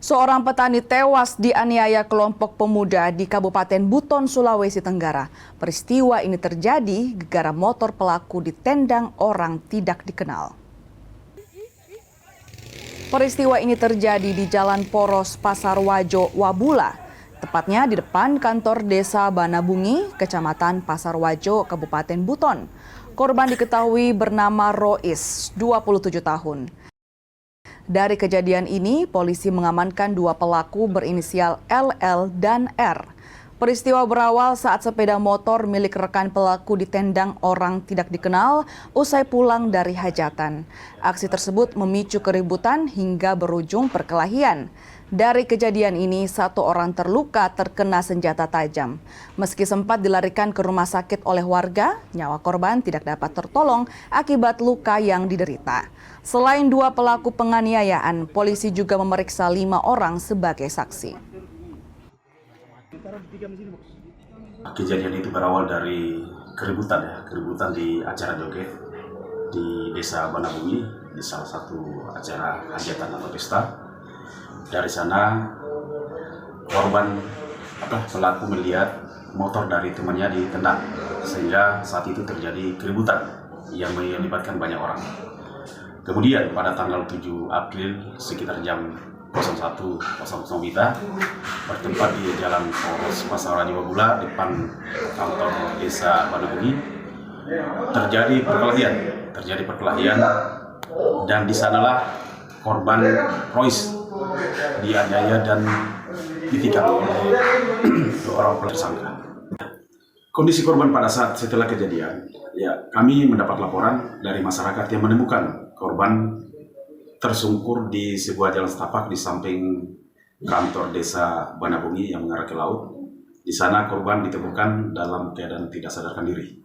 Seorang petani tewas dianiaya kelompok pemuda di Kabupaten Buton, Sulawesi Tenggara. Peristiwa ini terjadi gara-gara motor pelaku ditendang orang tidak dikenal. Peristiwa ini terjadi di Jalan Poros Pasar Wajo, Wabula, tepatnya di depan kantor Desa Banabungi, Kecamatan Pasar Wajo, Kabupaten Buton. Korban diketahui bernama Rois, 27 tahun. Dari kejadian ini, polisi mengamankan dua pelaku berinisial LL dan R. Peristiwa berawal saat sepeda motor milik rekan pelaku ditendang orang tidak dikenal usai pulang dari hajatan. Aksi tersebut memicu keributan hingga berujung perkelahian. Dari kejadian ini, satu orang terluka terkena senjata tajam. Meski sempat dilarikan ke rumah sakit oleh warga, nyawa korban tidak dapat tertolong akibat luka yang diderita. Selain dua pelaku penganiayaan, polisi juga memeriksa 5 orang sebagai saksi. Kejadian itu berawal dari keributan di acara joget di Desa Banabungi, di salah satu acara hajatan atau pesta. Dari sana pelaku melihat motor dari temannya ditendang, sehingga saat itu terjadi keributan yang melibatkan banyak orang. Kemudian pada tanggal 7 April sekitar jam 01.00 WITA bertempat di Jalan Poros Pasar Wajo Wabula depan kantor Desa Banabungi terjadi perkelahian dan di sanalah korban Rois dianiaya dan ditikam oleh dua orang tersangka. Kondisi korban pada saat setelah kejadian, kami mendapat laporan dari masyarakat yang menemukan korban tersungkur di sebuah jalan setapak di samping kantor Desa Banabungi yang mengarah ke laut. Di sana korban ditemukan dalam keadaan tidak sadarkan diri.